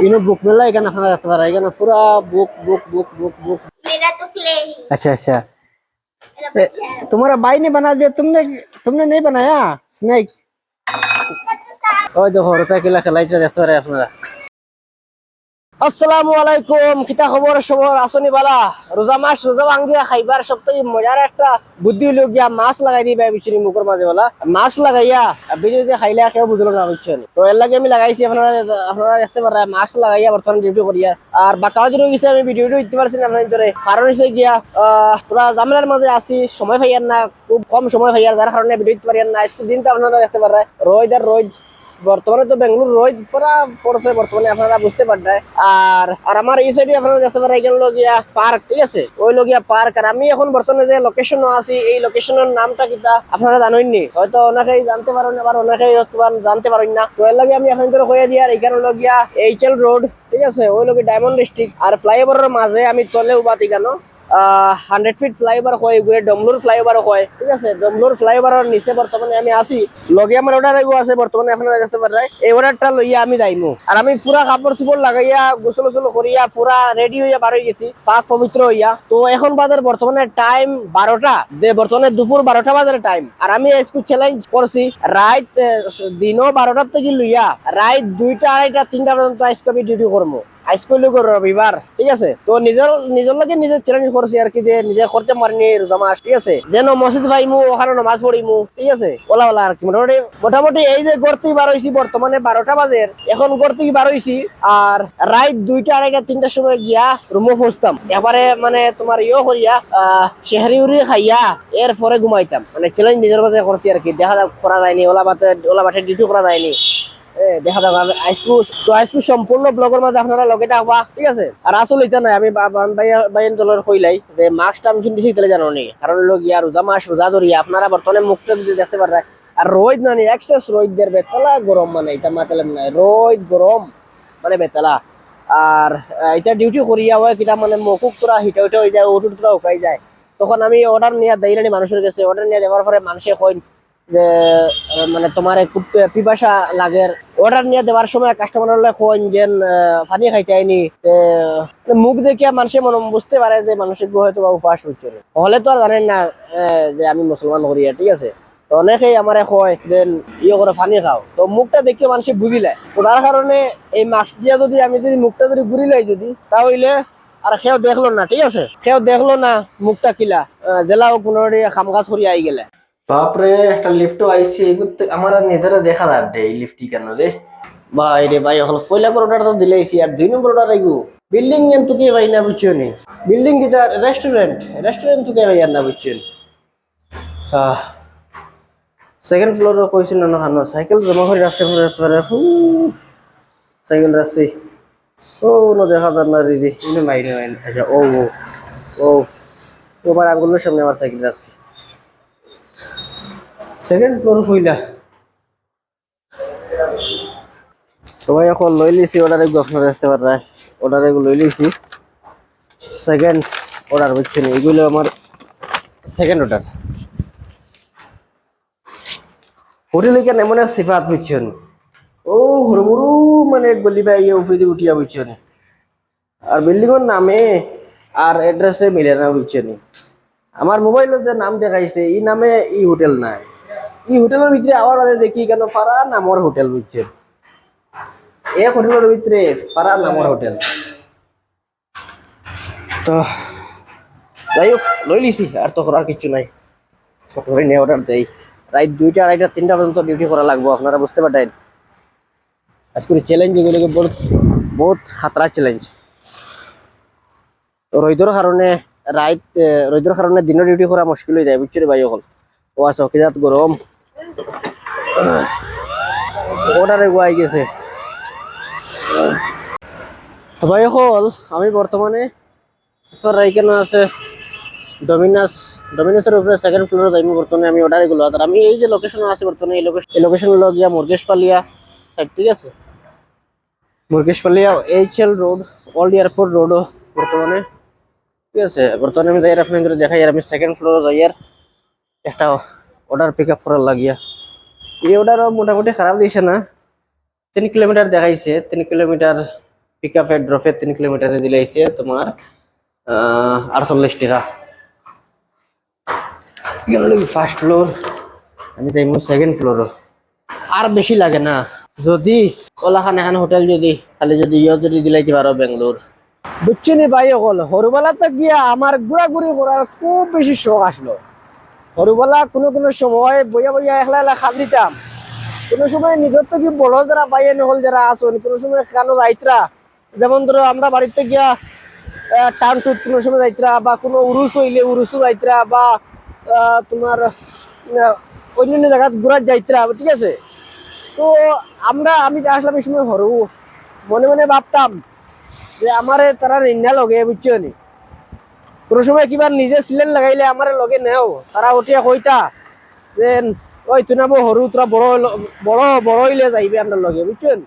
ইনো বুক মেলা এখানে আপনারা দেখতে পারেন, এখানে পুরা বুক বুক বুক বুক বুক। मेरा तो क्ले ही अच्छा अच्छा। मेरा बच्चा है। तुम्हारा भाई ने बना दिया, तुमने तुमने नहीं बनाया स्नेक? ওই দেখো রোতা কিলা খেলাইতে দেখতে পারে আপনারা। আসসালামু আলাইকুম, কিতা খবর সবর আসনি বালা? রোজা মাস রোজা ভাঙ্গিয়া খাইবার সবথেকে মজার একটা বুদ্ধি হইল গিয়া মাছ লাগাই দিবা বিচুরি মুখের মাঝে বলা, মাছ লাগাইয়া বিজুরি খাইলে কেউ বুঝলো না বুঝছেন। তো এর লাগে আমি লাগাইছি, আপনারা আপনারা দেখতে পারেন মাছ লাগাইয়া বর্তমানে ডিউটি করিয়া। আর বাঁকা বাজি রয়ে গেছে, আমি ভিডিওটা দিতে পারছি না আপনাদের ধরে, কারণ হচ্ছে গিয়া তোরা জামেলার মাঝে আছি, সময় পাইয়ার না, খুব কম সময় পাইয়ার, যার কারণে ভিডিও দিতে পারিয়ার না। আজকের দিনটা আপনারা দেখতে পারেন রোদ আর রোদ, বর্তমানে তো বেঙ্গালুরু রোদ পুরা পড়ছে বর্তমানে, আপনারা বুঝতে পারবেন। আর আর আমার এই সাইডে আপনারা দেখতে পারেন এখানে লগিয়া পার্ক, ঠিক আছে, ওই লগিয়া পার্ক। আর আমি এখন বর্তমানে যে লোকেশনে আছি, এই লোকেশনের নামটা কিটা আপনারা জানেননি, হয়তো অনেকেই জানতে পারেন, আবার অনেকেই জানতে পারেন না। তো এর লাগে আমি এখন ধরে হয়ে দিই। আর এখানে লগিয়া এইচএল রোড, ঠিক আছে, ওই লগে ডায়মন্ড ডিস্ট্রিক্ট। আর ফ্লাইওভারের মাঝে আমি তলে উবাতি কেন 100 ফিট ফ্লাইওভার হয়, ঘুরে ডমলুর ফ্লাইওভার হয়, ঠিক আছে। ডমলুর ফ্লাইওভারের নিচে বর্তমানে আমি আছি, লগে আমার অর্ডার আছে বর্তমানে, আপনারা দেখতে পারেন। এই অর্ডারটা লইয়া আমি যাইমু। আর আমি পুরা কাপড় চোপড় লাগাইয়া গোসল গোসল করিয়া পুরা রেডি হইয়া বার হয়ে গেছি, পাক পবিত্র হইয়া। তো এখন বাজার বর্তমানে টাইম 12টা, বর্তমানে দুপুর 12টা বাজার টাইম। আর আমি আজকে চ্যালেঞ্জ করছি রাত দিনও 12টার থেকে লইয়া রাত 2টা 2:30 3টা পর্যন্ত আজকে আমি ডিউটি করবো। আইসকইলে রবিবার, ঠিক আছে। তো নিজের লাগে নিজের চ্যালেঞ্জ করছি আর কি, যে নিজে করতে পারিনি রোজা মাস, ঠিক আছে। যেন মসজিদ ভাইমু, ওখানে নামাজ পড়িমু, ঠিক আছে, ওলা ওলা আর কি। মোটামুটি এই যে গড়তেই বার হইছি বর্তমানে 12টা বাজের, এখন গড়তেই বার হইছি। আর রাত 2টা 2:30 3টার সময় গিয়া রুমো পৌঁছতাম, এবারে মানে তোমার করিয়া শেহারি উড়ি খাইয়া এরপরে ঘুমাইতাম। মানে চ্যালেঞ্জ নিজের কাছে করছি আর কি, দেখা যাক করা যায়নি, ওলা বাটে ডিউটি করা যায়নি। দেখা যাক আজকে সম্পূর্ণ ব্লগের মাঝে আপনারা লগে থাকবা, ঠিক আছে। আর আসলে এটা নাই, আমি বাইন দলের কইলাই যে মাস্কটা আমি ফিন্দিছি তাহলে জানো নি, কারণ লোক ইয়া রোজা মাস রোজা ধরিয়া আপনারা বর্তমানে মুখটা যদি দেখতে পারেন। আর রোদ নানি এক্সেস রোদ দের বেতলা গরম, মানে এটা মাতালাম নাই, রোদ গরম মানে বেতলা। আর এটা ডিউটি করিয়া হয় কিতা মানে মুখুক তোরা হিটা হিটা হয়ে যায়, উঠুট তোরা উকাই যায়। তখন আমি অর্ডার নিয়ে দেইলানি মানুষের কাছে, অর্ডার নিয়ে দেওয়ার পরে মানুষে কইন যে মানে তোমার খুব পিপাসা লাগে। অর্ডার নিয়ে দেওয়ার সময় কাস্টমার কইন যে পানি খাইতে আইনি, মুখ দেখিয়া মানুষের মনে বুঝতে পারে যে মানুষের হয়তো বা উপাস হচ্ছে। হলে তো আর জানেন না যে আমি মুসলমান করিয়া, ঠিক আছে। তো অনেকেই আমার কয় যে করে পানি খাও, তো মুখটা দেখিয়ে মানুষ বুঝিলে। তো তার কারণে এই মাস্ক দিয়া যদি আমি যদি মুখটা যদি ঘুরিলাই যদি, তাহলে আর কেউ দেখলো না, ঠিক আছে, কেউ দেখলো না মুখটা কিলা, জেলাও কোনো কাম কাজ করিয়া আই গেলে। বাপরে একটা লিফটও আইছি, আমার নিজের দেখা যাচ্ছে এই লিফটি কেন রে ভাই রে ভাই। এখন পয়লা অর্ডার তো দিলেইছি, আর 2 নম্বর অর্ডার আইগো বিল্ডিং এন তুকে ভাই না বুঝছো নি, বিল্ডিং কিটা রেস্টুরেন্ট তুকে ভাই আর না বুঝছেন। সেকেন্ড ফ্লোর কইছিল না হানো সাইকেল জমা করে রাখছে, সাইকেল রাখছি। ও না দেখা যান না দিদি, ইনে মাইনে মাইনে। আচ্ছা ও ও ও ওবার আঙ্গুলের সামনে আমার সাইকেল রাখছি, সেকেন্ড ফ্লোর হইলা। সবাই এখন লই লিছি অর্ডার, এগুলো আপনারা দেখতে পারেন, অর্ডার এগুলো লই লিছি, সেকেন্ড অর্ডার বুঝছেন, এগুলো আমার সেকেন্ড অর্ডার। হোটেলে কেন এমন এক সিফাত বুঝছেন, ও হুড়মুড়ু মানে গলি ভাই উফরে দিয়ে উঠিয়া বুঝছেন। আর বিল্ডিং এর নামে আর অ্যাড্রেসে মিলে না বুঝছেন। আমার মোবাইলে যে নাম দেখাইছে এই নামে এই হোটেল নাই, এই হোটেলের ভিতরে আবার দেখি কেন ফারা নামর হোটেল বুঝছেন, এক হোটেলের ভিতরে ফারা নামর হোটেল। তো যাই হোক লই লিছি, আর তো করার কিছু নাই, ফটো নিয়ে অর্ডার দেই। রাত 2টা 2:30 3টা পর্যন্ত ডিউটি করা লাগবো, আপনারা বুঝতে পারেন। আজকে চ্যালেঞ্জ এগুলো বহুত খাতরা চ্যালেঞ্জ। রোদের কারণে রোদের কারণে দিনের ডিউটি করা মুশকিল হয়ে যায় বুঝছো ভাই। এখন ও চকিরাত গরম, অর্ডারে গুয়াই গেছে ভাই। হল আমি বর্তমানে তোর রাইকেন আছে ডমিনাসের উপরে সেকেন্ড ফ্লোরে যাইমু বর্তমানে। আমি অর্ডার এগুলো, আর আমি এই যে লোকেশনে আছে বর্তমানে, এই লোকেশন হলো গিয়া মুরগেশপালিয়া সাইড, ঠিক আছে, মুরগেশপালিয়া এইচএল রোড, ওল্ড এয়ারপোর্ট রোডও বর্তমানে, ঠিক আছে। বর্তমানে আমি যাই আপনাদের দেখাই, আর আমি সেকেন্ড ফ্লোরে যাই আর একটা অর্ডার পিক আপ করার লাগিয়া। এই অর্ডারও মোটামুটি খারাপ দিয়েছে না, 3 কিলোমিটার দেখাইছে, 3 কিলোমিটার পিকআপে ড্রপে 3 কিলোমিটারে দিলে আইছে তোমার 48 টাকা। এখানে ফার্স্ট ফ্লোর, আমি যাইব সেকেন্ড ফ্লোর। আর বেশি লাগে না, যদি কলাখান এখান হোটেল যদি খালি যদি যদি দিলাইতে পারো বেঙ্গলোর। বুঝছি নি ভাই, হল সরুবেলাতে গিয়া আমার ঘোরাঘুরি করার খুব বেশি শখ আসলো। সরুবেলা কোনো কোনো সময় বইয়া বইয়া একলা একলা খাব দিতাম, কোনো সময় নিজের তো কি বড় যারা বাইরে নহল যারা আসুন কোনো সময় কেন যাইতরা, যেমন ধরো আমরা বাড়িতে গিয়া টান টুট কোনো সময় যাইতরা, বা কোনো উরুস হইলে উরুসও যাইতরা, বা তোমার অন্যান্য জায়গা ঘুরার যাইতরা, ঠিক আছে। তো আমি আসলাম এই সময় হরু মনে মনে ভাবতাম যে আমারে তারা নিন্দা লগে, বুঝছো নি, কোনো সময় কিবা নিজে সিলেন লাগাইলে আমারে লগে নেও, তারা উঠিয়া কইতা যে ওই তুই নাবো হরু, তোরা বড় বড় বড় হইলে যাইবে আপনার লগে, বুঝছেন।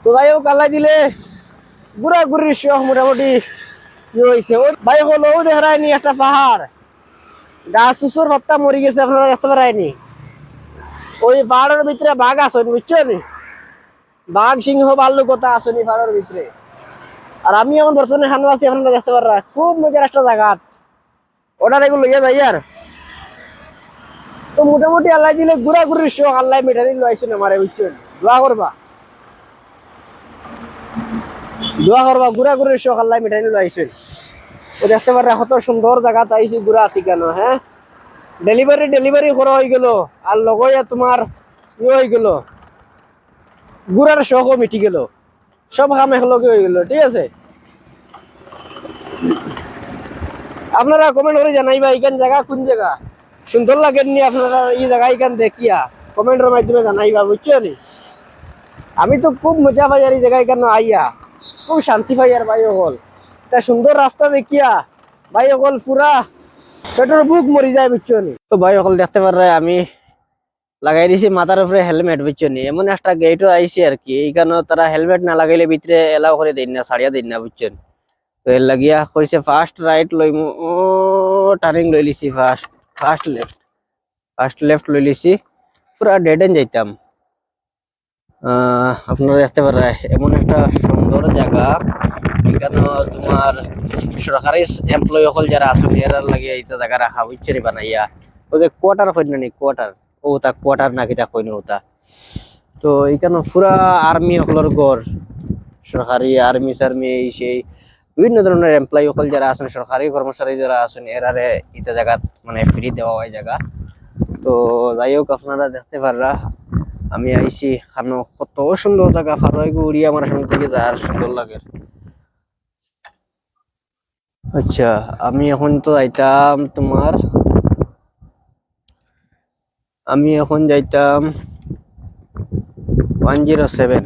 তো যাই হোক আল্লাহ দিলে ঘুরাঘুরির শখ মোটামুটি ইয়ে হয়েছে। ওই ভাই হলো দেখায়নি একটা পাহাড়, গাছ সুসুর হত্যা মরি গেছে, আপনারা দেখতে পারায়নি। ওই পাহাড়ের ভিতরে বাঘ আসেন, বুঝছো নি, বাঘ সিংহ ভাল্লুক কথা আসেনি পাহাড়ের ভিতরে। আর আমি এখন বর্তমানে হানো আছি, আপনারা দেখতে পারা, খুব মজার একটা জায়গা, ওটার এগুলো লইয়া যাই। আর তো মোটামুটি আল্লাহ দিলে ঘুরাঘুরির শখ আল্লাহ মেটানি লাইছেন আমারে, বুঝছেন। দোয়া করবা ঘুরাঘুরির শখ আল্লাহ মেটানি লাইছেন। ও দেখতে পারা কত সুন্দর জায়গা আইছি ঘুরা ঠিকানো। হ্যাঁ, ডেলিভারি করা হয়ে গেল, আর লগইয়া তোমার ইয়ে হয়ে গেল, ঘুরার শখও মিটি গেল, সব কাম একলগে হয়ে গেল, ঠিক আছে। আপনারা কমেন্ট করে জানাইবা এইখান জায়গা কোন জায়গা সুন্দর লাগেননি আপনারা, এই জায়গা এইখান দেখিয়া কমেন্টের মাধ্যমে জানাইবা, বুঝছো নি। আমি তো খুব মজা পাই আর এই জায়গা এখানে আইয়া, খুব শান্তি পাই আর ভাই হল, তা সুন্দর রাস্তা দেখিয়া ভাই হল পুরা পেটের বুক মরি যায়, বুঝছো নি। তো ভাই হল দেখতে পারে আমি লাগাই দিছি মাথার উপরে হেলমেট, বুঝছো নি। এমন একটা গেটও আইসি আর কি, এইখানে তারা হেলমেট না লাগাইলে ভিতরে এলাও করে দিন না, ছাড়িয়া দিন না, বুঝছেন। তো এর লাগিয়া কইছে ফার্স্ট রাইট লইমু, ও টার্নিং লই লিছি, ফার্স্ট লেফট লই লিছি, পুরা ডেড এন্ড যাইতাম। আপনারা দেখতে পারেন এমন একটা সুন্দর জায়গা, এখানে তোমার সরকারি এমপ্লয়ি সকল যারা আছে এরা লাগে এইটা জায়গা রাখা, বুঝছেন বানাইয়া। ওই যে কোয়ার্টার কই না, কোয়ার্টার ও তা কোয়ার্টার নাকি তা কই না ওটা। তো এখানে পুরা আর্মি সকলের গড়, সরকারি আর্মি সার্মি এই সেই বিভিন্ন ধরনের এমপ্লয়ি সকল যারা আছেন, সরকারি কর্মচারী যারা আছেন, এরারে এটা জায়গা মানে ফ্রি দেওয়া হয় জায়গা। তো যাই হোক আপনারা দেখতে পাররা আমি আইছি খানো, কত সুন্দর জায়গা, ফারোয় উড়ি আমার সামনে থেকে যার সুন্দর লাগে। আচ্ছা আমি এখন তো যাইতাম তোমার, আমি এখন যাইতাম 107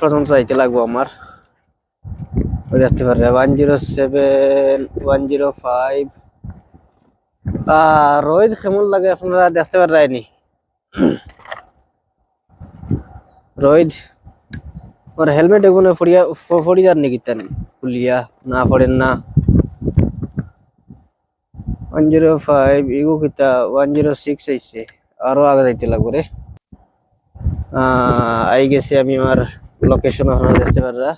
পর্যন্ত যাইতে লাগবো আমার। দেখতে পারে 107, 105। রোদ কেমন লাগে আপনারা দেখতে পারেনি, রোদ ওর হেলমেট এগুলো ফড়ি যার নাকি তেন খুলিয়া না পড়েন না। 105 এগো কিতা 106 আইছে, আরো আগে যাইতে লাগবে রে। আই গেছে আমি আমার লোকেশন, আপনারা দেখতে পাররা।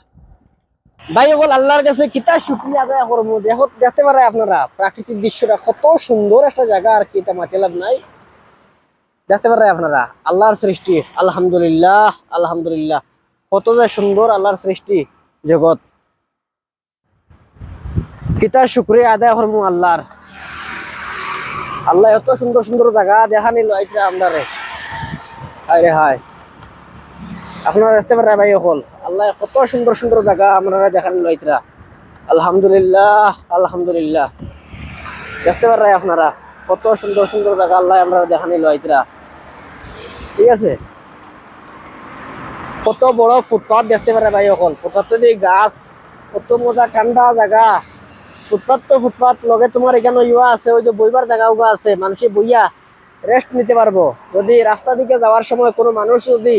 ভাই বল আল্লাহর কাছে কিতা শুকরিয়া আদায় করবো, দেখতে পারে আপনারা প্রাকৃতিক দৃশ্যটা কত সুন্দর একটা জায়গা আর কি, এটা মাটি লাভ নাই। দেখতে পারে আপনারা আল্লাহর সৃষ্টি, আলহামদুলিল্লাহ আলহামদুলিল্লাহ, কত যে সুন্দর আল্লাহর সৃষ্টি জগৎ, কিতা শুকরিয়া আদায় করবো আল্লাহর। আল্লাহ এত সুন্দর সুন্দর জায়গা দেখা নিল এটা আমরারে, হায় রে হায়। আপনারা দেখতে পারেন ভাই হল আল্লাহ কত সুন্দর সুন্দর জায়গা আমরা দেখা নিল এটা, আলহামদুলিল্লাহ আলহামদুলিল্লাহ। দেখতে পারেন আপনারা কত সুন্দর সুন্দর জায়গা আল্লাহ আমরা দেখা নিল এটা, ঠিক আছে। কত বড় ফুটপাথ দেখতে পারে ভাই হল, ফুটপাথ গাছ, কত মজা ঠান্ডা জায়গা। ফুটপাথ লগে তোমার এখানে ইয়া আছে, ওই যে বইবার জায়গা আছে, মানুষে বইয়া রেস্ট নিতে পারবো। যদি রাস্তা দিকে যাওয়ার সময় কোনো মানুষ যদি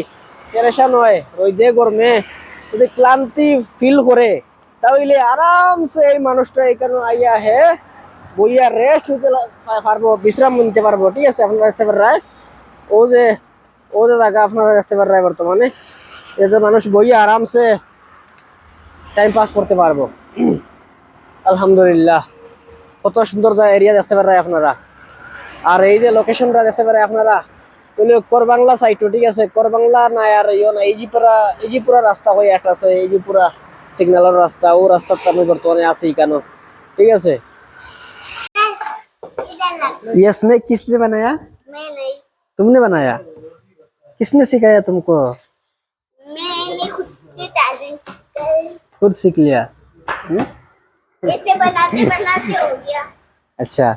পেরেশান হয়, রোদে গরমে যদি ক্লান্তি ফিল করে, তাহলে আরামসে এই মানুষটা এখানে আইয়া হে বইয়া রেস্ট নিতে পারবো, বিশ্রাম নিতে পারবো, ঠিক আছে। আপনারা দেখতে পারেন ও যে ও যে জায়গা আপনারা দেখতে পারেন বর্তমানে, এতে মানুষ বইয়ে আরামসে টাইম পাস করতে পারবো। আলহামদুলিল্লাহ, কত সুন্দর এরিয়া দেখতে পারেন আপনারা। আর এই যে লোকেশনটা দেখতে পারেন আপনারা, করবাংলা সাইটও, ঠিক আছে, করবাংলা না আর ইয়ে না, ইজিপুরা রাস্তা হয়ে একটা আছে, ইজিপুরা সিগন্যালের রাস্তা, ও রাস্তাটা আমি বর্তমানে আছি কেন, ঠিক আছে। इधर लग। ये स्नेक किसने बनाया? मैं नहीं। तुमने बनाया? किसने सिखाया तुमको? मैंने खुद से टैलेंट कर खुद सीख लिया? ऐसे बनाते बनाते हो गया। अच्छा,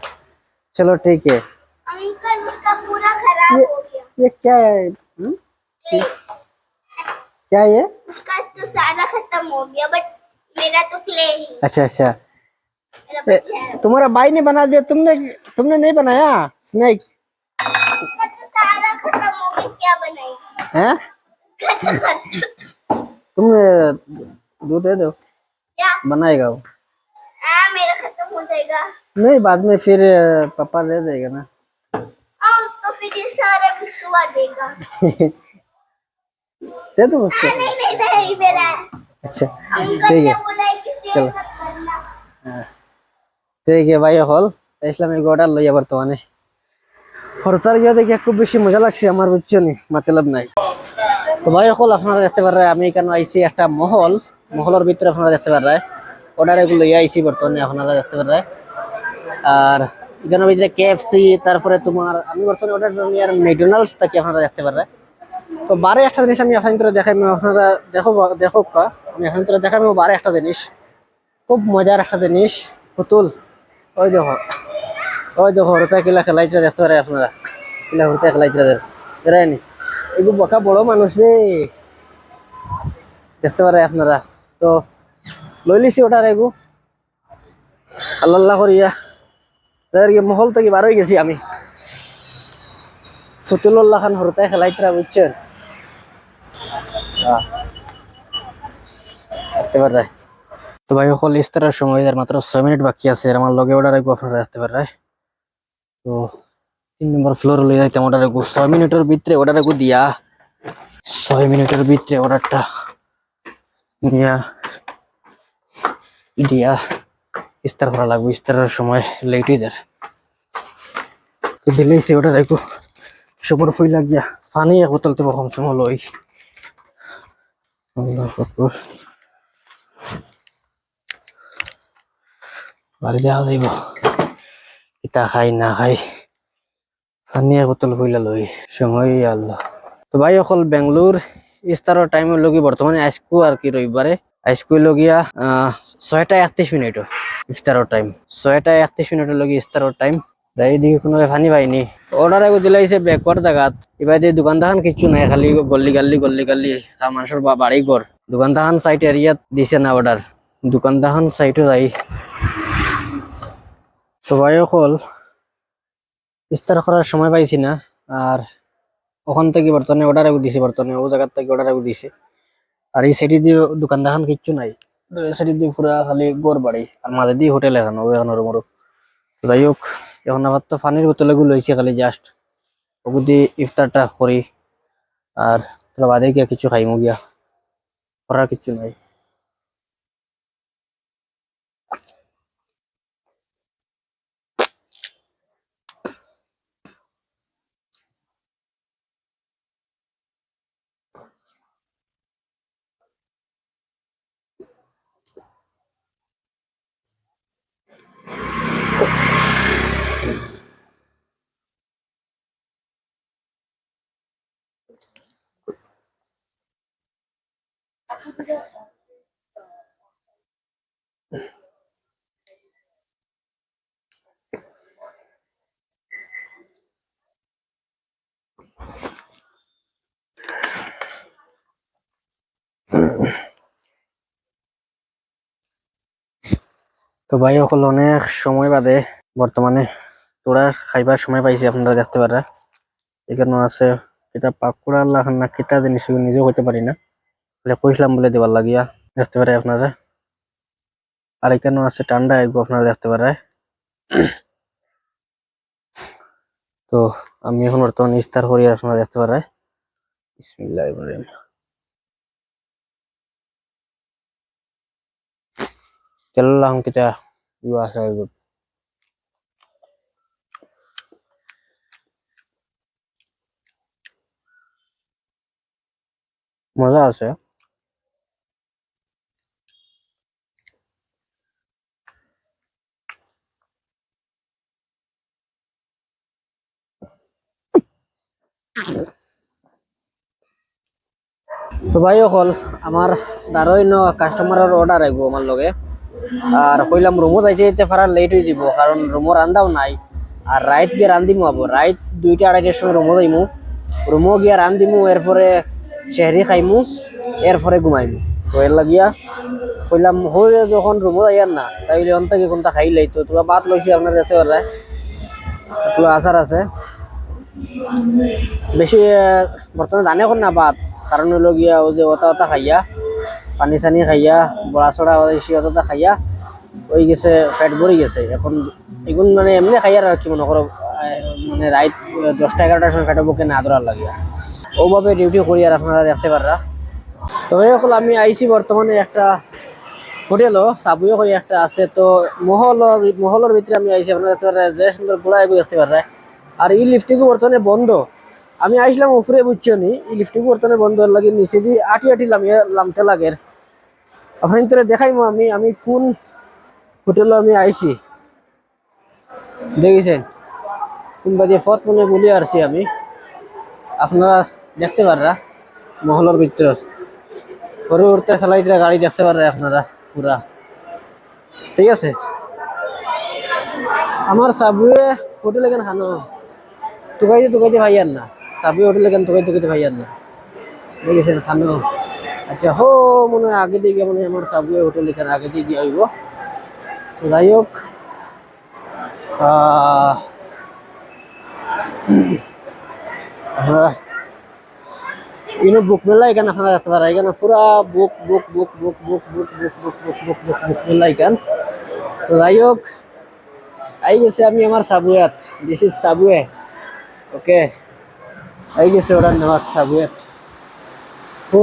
चलो ठीक है। अंकल उसका पूरा खराब ये- हो गया। ये क्या है? Please, क्या ये? उसका तो सारा खत्म हो गया, बट मेरा तो क्ले ही। अच्छा अच्छा, मेरा बच्चा है। तुम्हारा भाई ने बना दिया, तुमने तुमने नहीं बनाया स्नेक? उसका तो सारा खत्म हो गया, क्या बनाएगी? हैं? तुम दूध दे दो, क्या? बनाएगा वो। हाँ, मेरा खत्म हो जाएगा। नहीं, बाद में फिर पापा दे देगा ना। तो फिर ये सारा बिछुआ देगा। दे दो उसको। नहीं नहीं नहीं, मेरा है। अच्छा अंकल ठीक ने है, बोला है कि शेयर चलो। मत करना। ঠিক আছে ভাই, হল ইসলামিক অর্ডার লইয়া বর্তমানে খরচার গিয়ে দেখে খুব বেশি মজা লাগছে আমার, বুঝছেন, মতলব নাই। তো ভাই হল আপনারা দেখতে পারেন আমি এখানে আইছি একটা মহলের ভিতরে, আপনারা দেখতে পারেন অর্ডার এগুলো লইয়া আইছি বর্তমানে, আপনারা দেখতে পারেন। আর এখানে ভিতরে কেএফসি, তারপরে তোমার আমি বর্তমানে অর্ডার নিয়ে আর ম্যাকডোনাল্ডস থাকি, আপনারা দেখতে পারেন। তো বারে একটা জিনিস আমি আপনার ভিতরে দেখাই, আপনারা দেখো দেখো আমি আপনার ভিতরে দেখাই বারে একটা জিনিস, খুব মজার একটা জিনিস, পুতুল। ওই দেখো, ওই দেখো হরতা কিলা খেলাইতে দেখতে পারে আপনারা, কিলা হরতা খেলাইতে দেয়নি, এগুলো বকা বড় মানুষ রে, দেখতে পারে আপনারা। তো লই লিছি ওটার এগু আল্লাহ করিয়া মহল থেকে বার হয়ে গেছি আমি, ফতুল্লাহ খান হরতায় খেলাইতরা, বুঝছেন, দেখতে পারে। তো ভাই সকল ইস্তারের সময় আর মাত্র 6 মিনিট বাকি আছে, আর আমার লগে অর্ডার এগু আপনারা দেখতে পারে। তো 3 নম্বর ফ্লোর লই যাইতাম অর্ডার এগু, 6 মিনিটের ভিতরে অর্ডার এগু দিয়া, 6 মিনিটের ভিতরে অর্ডারটা দিয়া দিয়া ইস্তার করা লাগবে, ইস্তারের সময় লেট হয়ে যায়। তো দিলেই সে অর্ডার এগু সবর ফুই লাগিয়া পানি এক বোতল তো কম সময় লই। বাড়ি দেখা যাইব ইটা খাই না খাই, পানি এক বোতল ফুইলা লই সময় আল্লাহ। তো ভাই অকল বেঙ্গলোর ইস্তারের টাইম লগি বর্তমানে আইসকু আর কি রবিবারে আইসকু লগিয়া 6টা 31 মিনিট ইফতারের টাইম, 6টা 31 মিনিট লগি ইস্তারের টাইম। যাই দিকে কোনো পানি পাইনি, অর্ডার এগো দিলাইছে ব্যাকওয়ার্ড জায়গাত, এবার দিয়ে দোকান দাহান কিছু নাই, খালি গল্লি গাল্লি মানুষের বাড়ি ঘর, দোকান দাহান সাইট এরিয়াত দিছে না অর্ডার, দোকান দাহান সাইটও যাই। তো ভাই অকল ইস্তার করার সময় পাইছি না, আর ওখান থেকে বর্তমানে অর্ডার এগো দিছে, বর্তমানে ও জায়গার থেকে অর্ডার এগো দিছে। আর এই সাইডে দিয়ে দোকান দেখান কিচ্ছু নাই, এই সাইডে দিয়ে পুরা খালি গড় বাড়ি, আর মাঝে দিয়ে হোটেল এখানো এখানো মরো। যাই হোক, এখন আবার তো পানির বোতল এগুলো লইছে খালি জাস্ট ওগু দিয়ে ইফতারটা করি, আর তোরা বাদে গিয়া কিছু খাইমু গিয়া, করার কিছু নাই। তো ভাই সকল অনেক সময় বাদে বর্তমানে তোরা খাইবার সময় পাইছি, আপনারা দেখতে পারা। এখানে আছে কিতা পাকুড়া লাখান না কিতা জিনিস নিজেও হইতে পারি না, কইসলাম বলে দেবার লাগিয়া, দেখতে পারে আপনারা। আর এখানেও আছে ঠান্ডা এগো, আপনারা দেখতে পারে। তো আমি এখন বর্তমানে ইস্তার করি, আপনারা দেখতে পারে। বিসমিল্লাহির রহমানির রহিম। তেল্লাহ kita dua saya মজা আছে। তো ভাই অকল আমার দাঁড়াইন কাস্টমারের অর্ডার আইব আমার লগে, আর কইলাম রুমও যাইতে যেতে পারার লেট হয়ে যাব, কারণ রুমও রান্দাও নাই। আর রাইত গিয়ে রান্দিমু আবো, রাইত 2টা 2:30টার সময় রুমও যাইমু, রুমও গিয়া রান্দিমু, এরপরে শেহরি খাইমু, এরপরে ঘুমাইমু। তো এর লাগিয়া কইলাম হয়ে যখন রুমও যাইয়ার না, তাইলে অন্তকে কোনটা খাইলাই। তো তোরা ভাত লইছি আপনার যেতে পারে, তোরা আচার আছে বেশি। বর্তমানে জানে কোন না ভাত, কারণ হলো গিয়া ও যে ওতা ওতা খাইয়া, পানি সানি খাইয়া, বড়া ছড়া অতটা খাইয়া ওই গেছে, ফ্যাট ভরে গেছে। এখন এগুন মানে এমনি খাইয়ার আর কি মনে করো, মানে রাত 10টা 11টার সময় ফ্যাট বুকে না ধরার লাগিয়া ওভাবে ডিউটি করি, আর আপনারা দেখতে পাররা। তবে এখন আমি আইছি বর্তমানে একটা হোটেলও সাবুয়ে কই একটা আছে। তো মহলের ভিতরে আমি আইছি, আপনারা দেখতে পাররা যে সুন্দর গোড়া এগুলো দেখতে পাররা। আর এই লিফটিকে বর্তমানে বন্ধ, আমি আইসলাম উপরে বুঝছো নি, এই লিফটিকে বর্তমানে বন্ধ লাগে, নিচে দিয়ে আটি আটি লামতে লাগে। আপনার ভিতরে দেখাইমো আমি কোন হোটেলে আমি আইছি, দেখেছেন কোন বাজে ফত মনে বলি আসছি আমি, আপনারা দেখতে পাররা মহলের ভিতরে পরে উঠতে চালাইতে গাড়ি দেখতে পাররা আপনারা পুরা। ঠিক আছে, আমার সাবুয়ে হোটেল এখানে খানো তুকাইতে ভাইয়ার না, সাবুয়ে হোটেল এখানে তুকাইতে ভাইয়ার না, দেখেছেন খানো। আচ্ছা হো মনে হয় আগে দিকে মানে আমার সাবওয়ে হোটেল এখানে আগে দিকে আইব। যাই হোক ইনো বুক মেলা এখানে আপনারা দেখতে পারেন, এখানে পুরা বুক বুক বুক বুক বুক বুক বুক বুক বুক বুক বুক বুক মেলা এখান। তো যাই হোক আই গেছে আমি আমার সাবওয়েত, দিস ইজ সাবওয়ে। ওকে আই গেছে অর্ডার নেওয়ার সাবওয়েত। ও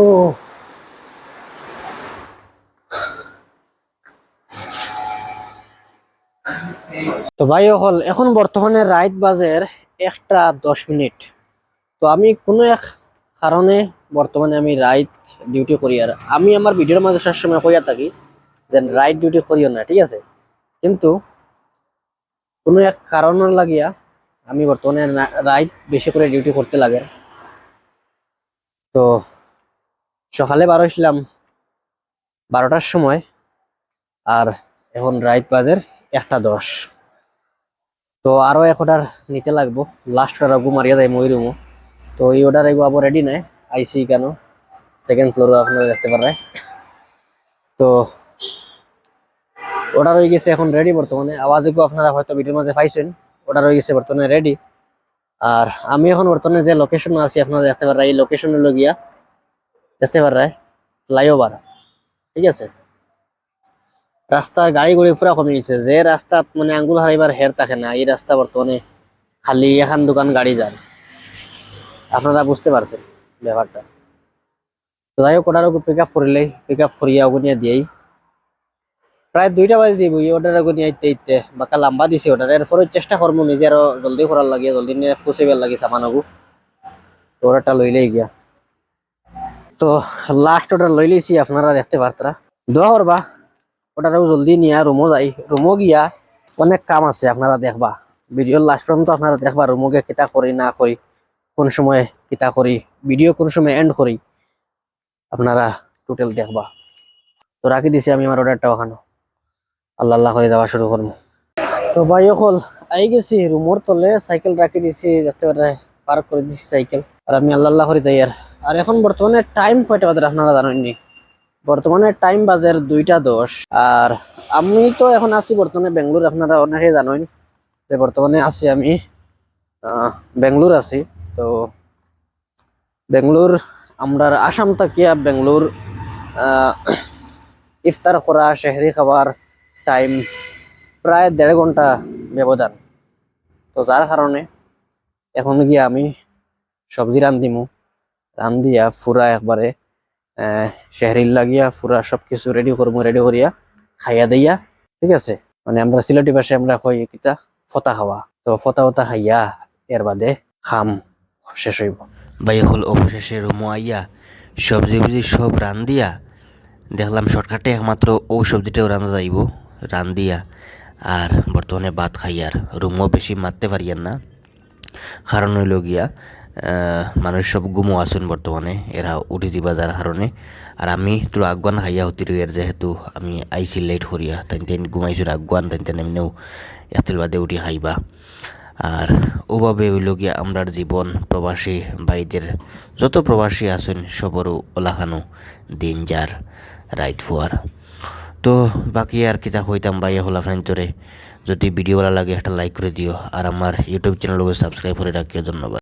তো ভাই হল এখন বর্তমানে রাইত বাজের 1টা 10 মিনিট। তো আমি কোনো এক কারণে বর্তমানে আমি রাইট ডিউটি করি, আর আমি আমার ভিডিওর মাঝে সবসময় কইয়া থাকি যে রাইট ডিউটি করিও না, ঠিক আছে। কিন্তু কোনো এক কারণের লাগিয়া আমি বর্তমানে রাইট বেশি করে ডিউটি করতে লাগে। তো সকালে বার হইছিলাম 12টার সময়, আর এখন রাইট বাজের 1টা 10। তো আরো এক অর্ডার নিতে লাগবো, লাস্ট অর্ডার মারিয়া যায় মই রুমও। তো এই অর্ডার আইব আবার রেডি নাই, আইসি কেন সেকেন্ড ফ্লোরে আপনারা দেখতে পারেন। তো অর্ডার হয়ে গেছে এখন রেডি বর্তমানে, আওয়াজও আপনারা হয়তো ভিডিওর মাঝে পাইছেন, অর্ডার হয়ে গেছে বর্তমানে রেডি। আর আমি এখন বর্তমানে যে লোকেশন আছি আপনারা দেখতে পারেন, এই লোকেশন হলো গিয়া দেখতে পারেন ফ্লাইওভার, ঠিক আছে। রাস্তার গাড়ি গুড়ি পুরা কমে গেছে, যে রাস্তা মানে আঙ্গুল হারাইবার হের থাকে না, এই রাস্তা বর্তমানে খালি এখান দোকান গাড়ি যান, আপনারা বুঝতে পারছেন ব্যাপারটা। তো যাই হোক অর্ডার পিক আপ করিয়া ওগুনিয়া দিয়েই প্রায় 2টা বাজে দিব, এই অর্ডার নিয়ে আইতে আইতে বাকা লম্বা দিছে অর্ডার। এরপরে চেষ্টা করবো নিজে আরো জলদি করার লাগে, জলদি নিয়ে পসিবল লাগে সামানগু। তো অর্ডারটা লইলেই গিয়া, তো লাস্ট অর্ডার লই লইছি আপনারা দেখতে পারতারা, দোয়া করবা অর্ডারও জলদি নিয়ে রুমও যাই। রুমও গিয়া অনেক কাম আছে, আপনারা দেখবা ভিডিওর লাস্ট পর্যন্ত, আপনারা দেখবা রুমও গিয়ে কিতা করি না করি, কোন সময় কিতা করি, ভিডিও কোন সময় এন্ড করি, আপনারা টোটাল দেখবা। তো রাখি দিছি আমি আমার অর্ডারটা ওখানে, আল্লাহ আল্লাহ করে যাওয়া শুরু করবো। তো ভাই অকল আই গেছি রুমোর তলে, সাইকেল রাখি দিছি দেখতে পারে, পার্ক করে দিছি সাইকেল, আর আমি আল্লাহ আল্লাহ করে যাই। আর এখন বর্তমানে টাইম কয়টা বাজে আপনারা জানেননি, বর্তমানে টাইম বাজের 2টা 10। আর আমি তো এখন আছি বর্তমানে বেঙ্গলোর, আপনারা অনেকেই জানেন যে বর্তমানে আছি আমি বেঙ্গলোর আছি। তো বেঙ্গলোর আমরা আসাম তাকিয়া বেঙ্গলোর ইফতার করা শেহরি খাবার টাইম প্রায় 1.5 ঘন্টা ব্যবধান। তো যার কারণে এখন গিয়ে আমি সবজি রান্ধিমু, রান্দিয়া পুরা একবারে শেহরির লাগিয়া পুরা সবকিছু রেডি করবো, রেডি করিয়া খাইয়া দিয়া, ঠিক আছে। মানে আমরা সিলেটি ভাষায় আমরা কই কিতা ফতা খাওয়া, তো ফতা ফতা খাইয়া এর বাদে খাম শেষ হইব। ভাই হল অবশেষে রুমো আইয়া সবজি উবজি সব রান্দিয়া দেখলাম শর্টকাটে একমাত্র ও সবজিটাও রান্ধা যাইব রান্দিয়া, আর বর্তমানে ভাত খাইয়ার রুমও বেশি মারতে পারিয়ার না, কারণ হইল গিয়া মানুষ সব গুমো আসুন বর্তমানে, এরা উঠি দিবা যার কারণে। আর আমি তোর আগুয়ান খাইয়া হতি রইয়ার, যেহেতু আমি আইসি লেট করিয়া তাই ঘুমাইছিল আগুয়ান, তাই এমনিও এতেল বাদে উঠি খাইবা। আর ওভাবে হইল গিয়া আমরার জীবন প্রবাসী ভাইদের যত প্রবাসী আছেন সবরও ওলাখানো দিন যার রাইত ফুয়ার। তো বাকি আর কিতা কইতাম ভাইয়া হল আপনার যদি ভিডিও ভালো লাগে একটা লাইক করে দিও, আর আমার ইউটিউব চ্যানেলকে সাবস্ক্রাইব করে রাখিও। ধন্যবাদ।